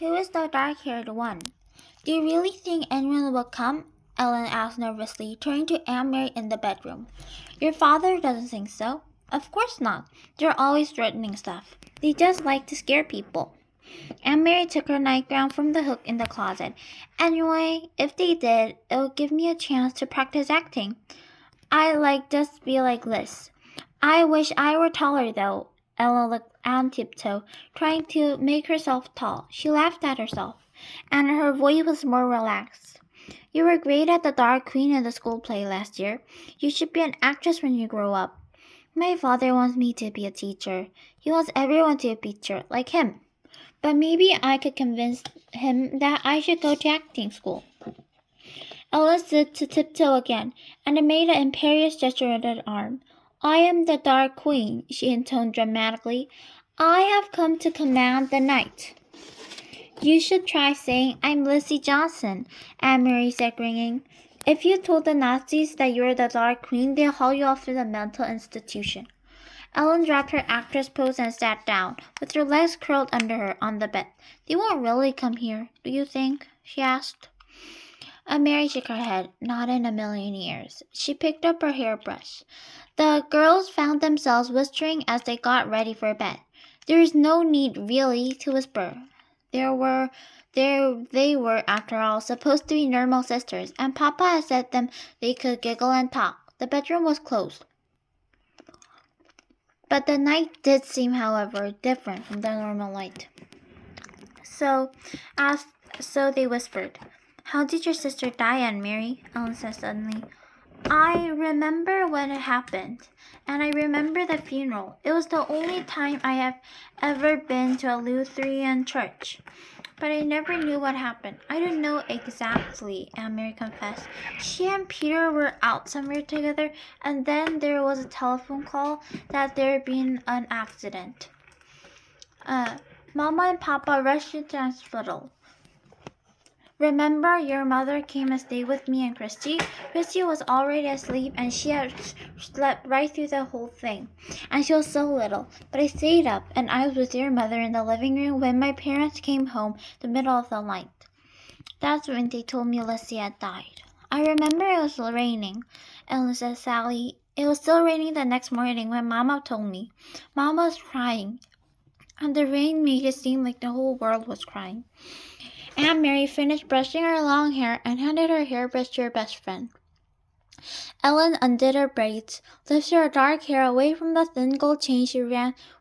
Who is the dark-haired one? Do you really think anyone will come? Ellen asked nervously, turning to Aunt Mary in the bedroom. Your father doesn't think so. Of course not. They're always threatening stuff. They just like to scare people. Aunt Mary took her nightgown from the hook in the closet. Anyway, if they did, it would give me a chance to practice acting. I like just be like Liz. I wish I were taller though. Ella looked on tiptoe, trying to make herself tall. She laughed at herself, and her voice was more relaxed. You were great at the Dark Queen in the school play last year. You should be an actress when you grow up. My father wants me to be a teacher. He wants everyone to be a teacher, like him. But maybe I could convince him that I should go to acting school. Ella stood to tiptoe again, and made an imperious gesture with her arm. I am the Dark Queen, she intoned dramatically. I have come to command the night. You should try saying, I'm Lizzie Johnson, Aunt Mary said, grinning. If you told the Nazis that you're the Dark Queen, they'll haul you off to the mental institution. Ellen dropped her actress pose and sat down, with her legs curled under her on the bed. They won't really come here, do you think? She asked. Mary shook her head. Not in a million years. She picked up her hairbrush. The girls found themselves whispering as they got ready for bed. There is no need, really, to whisper. They were, after all, supposed to be normal sisters, and Papa had said them they could giggle and talk. The bedroom was closed. But the night did seem, however, different from the normal light. So they whispered. How did your sister die, Aunt Mary? Ellen said suddenly. I remember when it happened, and I remember the funeral. It was the only time I have ever been to a Lutheran church. But I never knew what happened. I don't know exactly, Aunt Mary confessed. She and Peter were out somewhere together, and then there was a telephone call that there had been an accident. Mama and Papa rushed to the hospital. Remember, your mother came and stayed with me and Christy? Christy was already asleep, and she had slept right through the whole thing. And she was so little. But I stayed up, and I was with your mother in the living room when my parents came home the middle of the night. That's when they told me Lizzie had died. I remember it was raining. Ellen said sadly. It was still raining the next morning when Mama told me. Mama was crying, and the rain made it seem like the whole world was crying. Aunt Mary finished brushing her long hair and handed her hairbrush to her best friend. Ellen undid her braids, lifted her dark hair away from the thin gold chain she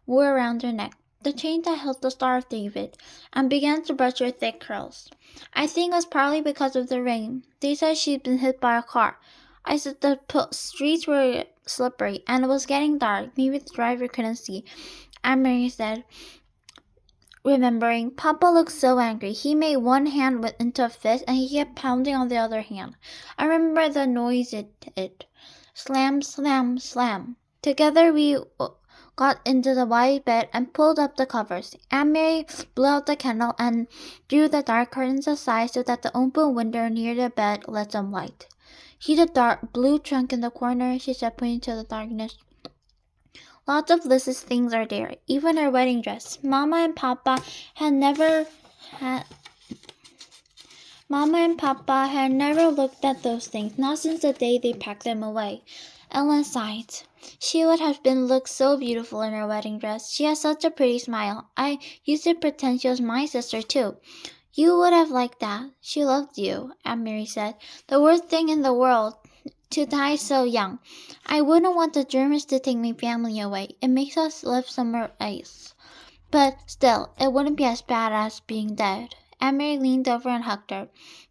wore around her neck, the chain that held the Star of David, and began to brush her thick curls. I think it was partly because of the rain. They said she'd been hit by a car. I said the streets were slippery, and it was getting dark. Maybe the driver couldn't see. Aunt Mary said, remembering, Papa looked so angry. He made one hand into a fist, and he kept pounding on the other hand. I remember the noise it did. Slam, slam, slam. Together we got into the wide bed and pulled up the covers. Aunt Mary blew out the candle and drew the dark curtains aside so that the open window near the bed let some light. See the dark blue trunk in the corner, she said, pointing to the darkness. Lots of Liz's things are there, even her wedding dress. Mama and Papa had never looked at those things, not since the day they packed them away. Ellen sighed. She would have looked so beautiful in her wedding dress. She had such a pretty smile. I used to pretend she was my sister, too. You would have liked that. She loved you, Aunt Mary said. The worst thing in the world, to die so young. I wouldn't want the Germans to take my family away. It makes us live somewhere else. But still, it wouldn't be as bad as being dead. Aunt Mary leaned over and hugged her.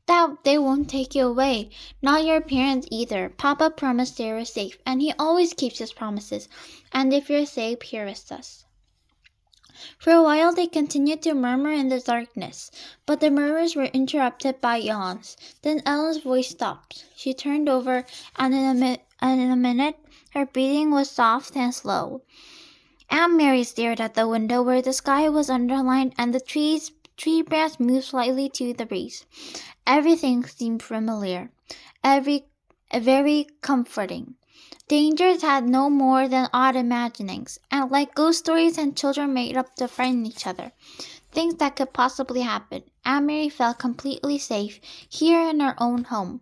That they won't take you away. Not your parents either. Papa promised they were safe, and he always keeps his promises. And if you're safe, here is us. For a while they continued to murmur in the darkness, but the murmurs were interrupted by yawns. Then Ellen's voice stopped. She turned over, and in a minute her breathing was soft and slow. Aunt Mary stared at the window where the sky was underlined and the tree branch moved slightly to the breeze. Everything seemed familiar, very comforting. Dangers had no more than odd imaginings, and like ghost stories and children made up to frighten each other. things that could possibly happen. Aunt Mary felt completely safe here in her own home,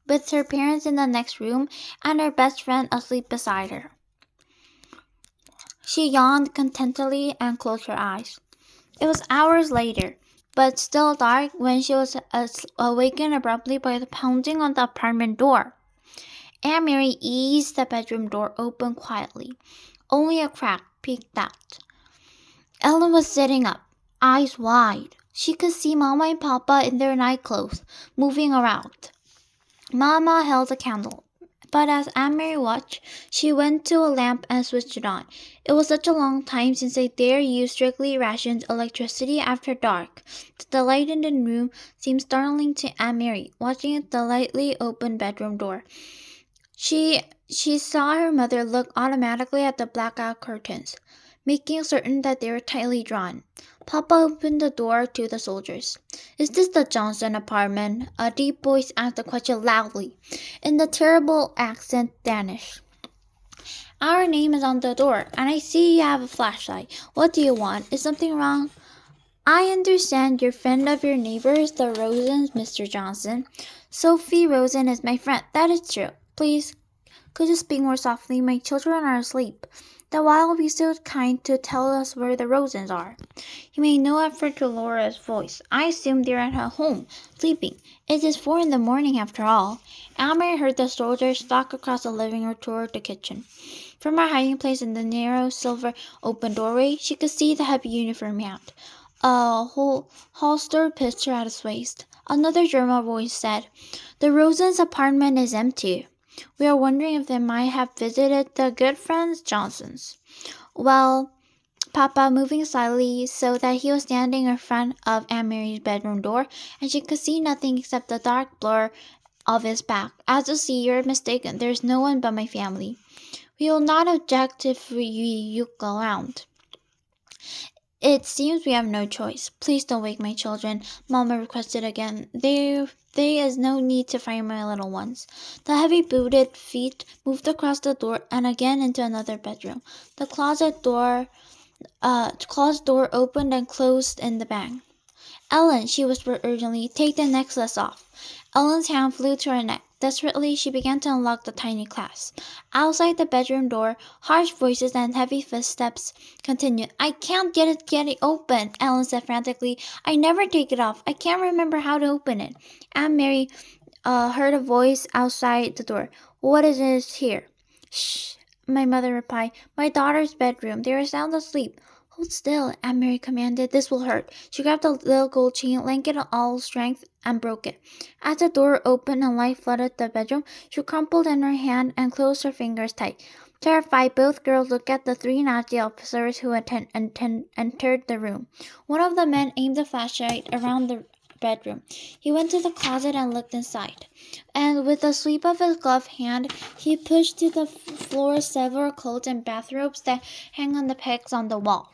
with her parents in the next room and her best friend asleep beside her. She yawned contentedly and closed her eyes. It was hours later, but still dark when she was awakened abruptly by the pounding on the apartment door. Aunt Mary eased the bedroom door open quietly. Only a crack peeked out. Ellen was sitting up, eyes wide. She could see Mama and Papa in their nightclothes, moving around. Mama held a candle, but as Aunt Mary watched, she went to a lamp and switched it on. It was such a long time since they dared use strictly rationed electricity after dark that the light in the room seemed startling to Aunt Mary, watching the lightly open bedroom door. She saw her mother look automatically at the blackout curtains, making certain that they were tightly drawn. Papa opened the door to the soldiers. "Is this the Johnson apartment?" A deep voice asked the question loudly, in the terrible accent Danish. "Our name is on the door, and I see you have a flashlight. What do you want? Is something wrong?" "I understand you're friend of your neighbors, the Rosens, Mr. Johnson." "Sophie Rosen is my friend. That is true. Please, could you speak more softly? My children are asleep. Then why will be so kind to tell us where the Rosens are?" He made no effort to lower his voice. "I assume they're at home, sleeping. It is 4 in the morning after all." Aunt Mary heard the soldiers stalk across the living room toward the kitchen. From her hiding place in the narrow, silver, open doorway, she could see the heavy uniform out, a holstered pistol at his waist. Another German voice said, "The Rosens' apartment is empty. We are wondering if they might have visited the good friends Johnsons." "Well," Papa, moving slightly so that he was standing in front of Aunt Mary's bedroom door, and she could see nothing except the dark blur of his back. "As you see, you're mistaken. There's no one but my family. We will not object if you go around. It seems we have no choice. Please don't wake my children," Mama requested again. There is no need to frighten my little ones." The heavy booted feet moved across the door and again into another bedroom. The closet door opened and closed in the bang. "Ellen," she whispered urgently, "take the necklace off." Ellen's hand flew to her neck. Desperately, she began to unlock the tiny clasp. Outside the bedroom door, harsh voices and heavy footsteps continued. "I can't get it open," Ellen said frantically. "I never take it off. I can't remember how to open it." Aunt Mary heard a voice outside the door. "What is it here?" "Shh," my mother replied. "My daughter's bedroom. They are sound asleep." "Hold still," Aunt Mary commanded. "This will hurt." She grabbed the little gold chain, linked it all strength, and broke it. As the door opened and light flooded the bedroom, she crumpled in her hand and closed her fingers tight. Terrified, both girls looked at the 3 Nazi officers who entered the room. One of the men aimed a flashlight around the bedroom. He went to the closet and looked inside, and with a sweep of his gloved hand, he pushed to the floor several clothes and bathrobes that hang on the pegs on the wall.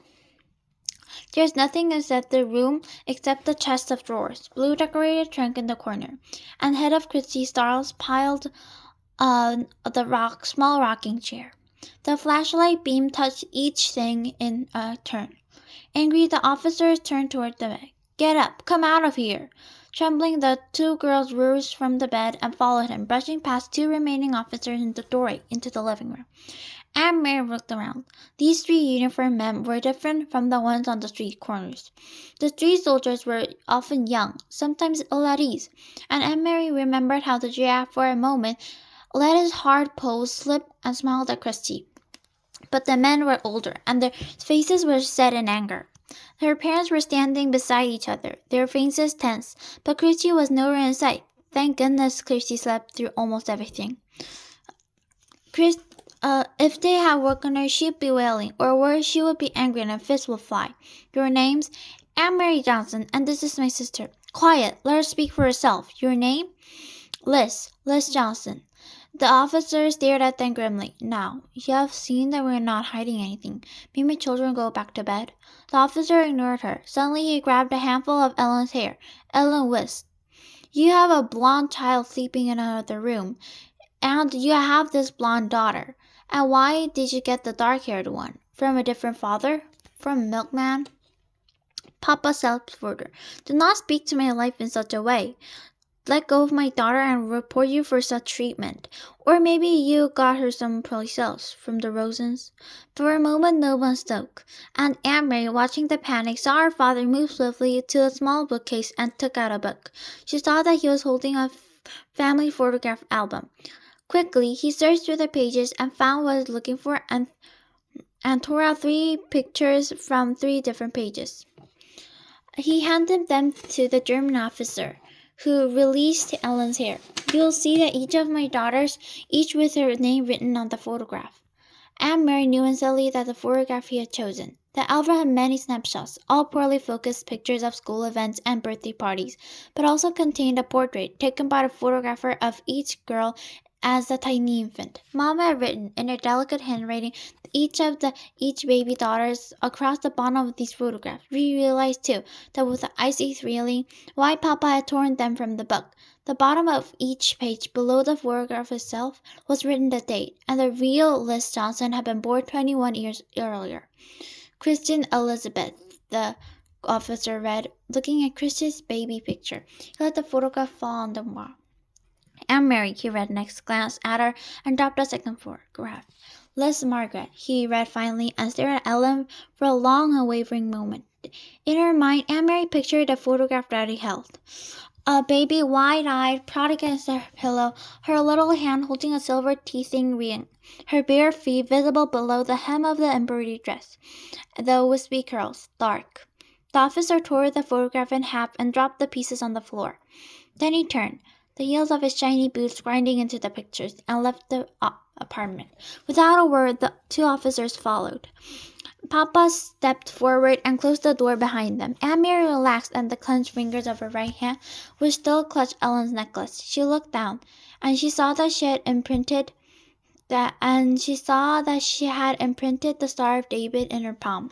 There's nothing inside the room except the chest of drawers, blue decorated trunk in the corner, and head of Christy Starls piled on the small rocking chair. The flashlight beam touched each thing in turn. Angry, the officers turned toward the bed. "Get up! Come out of here!" Trembling, the 2 girls rose from the bed and followed him, brushing past 2 remaining officers in the doorway into the living room. Aunt Mary looked around. These 3 uniformed men were different from the ones on the street corners. The 3 soldiers were often young, sometimes ill at ease, and Aunt Mary remembered how the giraffe for a moment let his hard pose slip and smiled at Christy. But the men were older, and their faces were set in anger. Her parents were standing beside each other, their faces tense, but Christy was nowhere in sight. Thank goodness Christy slept through almost everything. If they had woken her, she'd be wailing, or worse, she would be angry and her fist would fly. "Your names?" "Aunt Mary Johnson, and this is my sister." "Quiet, let her speak for herself. Your name?" Liz Johnson." The officer stared at them grimly. "Now, you have seen that we're not hiding anything. May my children go back to bed?" The officer ignored her. Suddenly he grabbed a handful of Ellen's hair. Ellen whisked. "You have a blonde child sleeping in another room, and you have this blonde daughter. And why did you get the dark-haired one? From a different father? From a milkman?" Papa stepped further. Do not speak to my life in such a way. Let go of my daughter and report you for such treatment. Or maybe you got her some place else, from the Rosens. For a moment no one spoke, and Aunt Mary, watching the panic, saw her father move swiftly to a small bookcase and took out a book. She saw that he was holding a family photograph album. Quickly, he searched through the pages and found what he was looking for and tore out 3 pictures from 3 different pages. He handed them to the German officer, who released Ellen's hair. You'll see that each of my daughters, each with her name written on the photograph. Aunt Mary knew instantly that the photograph he had chosen. The album had many snapshots, all poorly focused pictures of school events and birthday parties, but also contained a portrait taken by the photographer of each girl as a tiny infant. Mama had written, in her delicate handwriting, each baby daughters across the bottom of these photographs. We realized, too, that with the icy thrilling, why Papa had torn them from the book. The bottom of each page, below the photograph itself, was written the date, and the real Liz Johnson had been born 21 years earlier. Christian Elizabeth, the officer read, looking at Christian's baby picture. He let the photograph fall on the wall. Aunt Mary, he read next, glanced at her and dropped a second photograph. Liz Margaret, he read finally, and stared at Ellen for a long, unwavering moment. In her mind, Aunt Mary pictured the photograph that he held. A baby, wide-eyed, proud against her pillow, her little hand holding a silver teething ring, her bare feet visible below the hem of the embroidered dress, the wispy curls, dark. The officer tore the photograph in half and dropped the pieces on the floor. Then he turned, the heels of his shiny boots grinding into the pictures, and left the apartment. Without a word, the 2 officers followed. Papa stepped forward and closed the door behind them. Aunt Mary relaxed, and the clenched fingers of her right hand, which still clutched Ellen's necklace. She looked down, and she saw that she had imprinted the Star of David in her palm.